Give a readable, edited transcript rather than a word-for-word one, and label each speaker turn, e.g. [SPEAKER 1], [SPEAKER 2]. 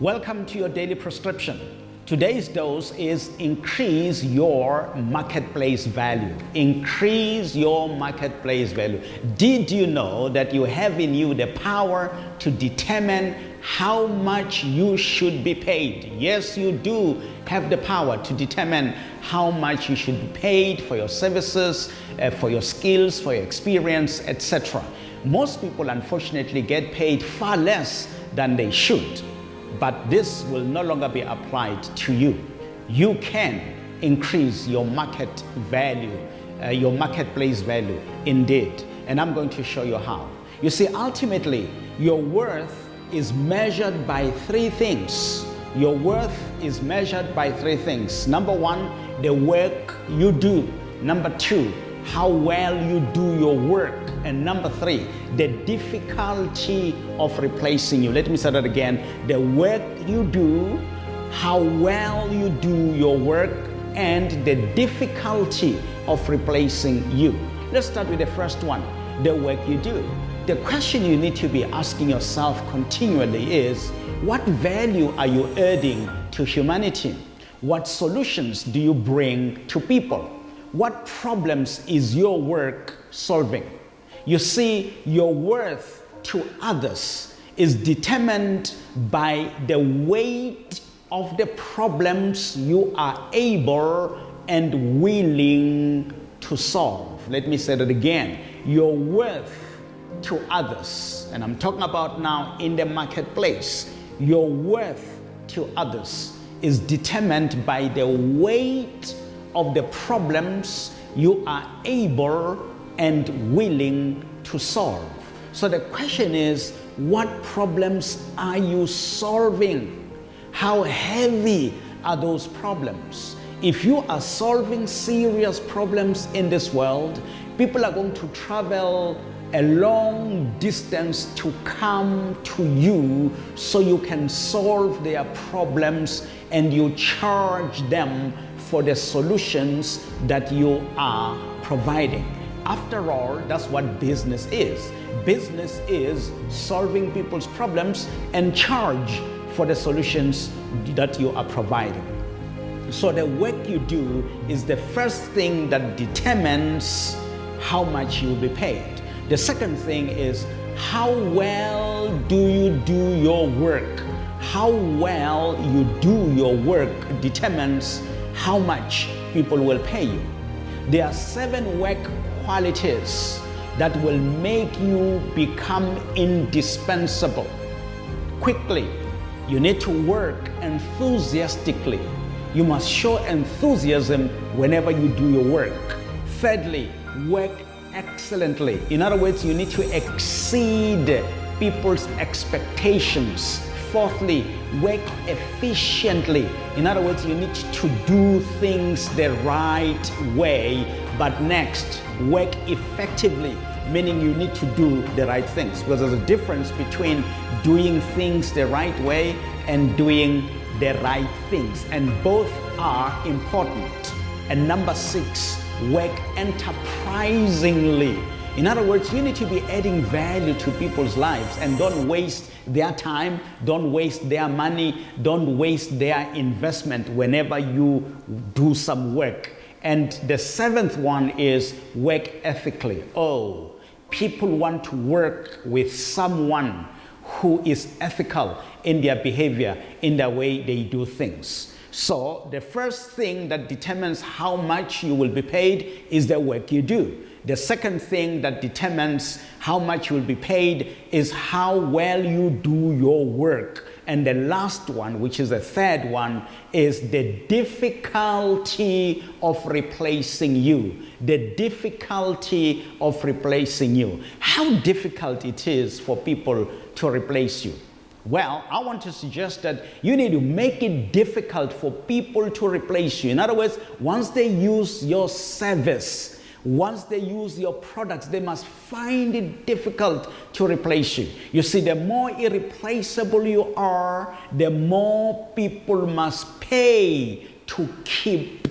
[SPEAKER 1] Welcome to your daily prescription. Today's dose is increase your marketplace value. Increase your marketplace value. Did you know that you have in you the power to determine how much you should be paid? Yes, you do have the power to determine how much you should be paid for your services, for your skills, for your experience, etc. Most people unfortunately get paid far less than they should. But this will no longer be applied to you. You can increase your market value, your marketplace value indeed. And I'm going to show you how. You see, ultimately, your worth is measured by three things. Your worth is measured by three things. Number one, the work you do. Number two, how well you do your work. And number three, the difficulty of replacing you. Let me say that again. The work you do, how well you do your work, and the difficulty of replacing you. Let's start with the first one, the work you do. The question you need to be asking yourself continually is, what value are you adding to humanity? What solutions do you bring to people? What problems is your work solving? You see, your worth to others is determined by the weight of the problems you are able and willing to solve. Let me say that again. Your worth to others, and I'm talking about now in the marketplace, your worth to others is determined by the weight of the problems you are able and willing to solve. So the question is, what problems are you solving? How heavy are those problems? If you are solving serious problems in this world, people are going to travel a long distance to come to you so you can solve their problems, and you charge them for the solutions that you are providing. After all, that's what business is. Business is solving people's problems and charge for the solutions that you are providing. So the work you do is the first thing that determines how much you will be paid. The second thing is, how well do you do your work? How well you do your work determines how much people will pay you. There are 7 work qualities that will make you become indispensable. Quickly, you need to work enthusiastically. You must show enthusiasm whenever you do your work. Thirdly, work excellently. In other words, you need to exceed people's expectations. Fourthly, work efficiently. In other words, you need to do things the right way. But next, work effectively, meaning you need to do the right things. Because there's a difference between doing things the right way and doing the right things. And both are important. And number 6, work enterprisingly. In other words, you need to be adding value to people's lives, and don't waste their time, don't waste their money, don't waste their investment whenever you do some work. And the 7th one is work ethically. Oh, people want to work with someone who is ethical in their behavior, in the way they do things. So the first thing that determines how much you will be paid is the work you do. The second thing that determines how much you will be paid is how well you do your work. And the last one, which is the third one, is the difficulty of replacing you. The difficulty of replacing you. How difficult it is for people to replace you. Well, I want to suggest that you need to make it difficult for people to replace you. In other words, once they use your service, once they use your products, they must find it difficult to replace you. You see, the more irreplaceable you are, the more people must pay to keep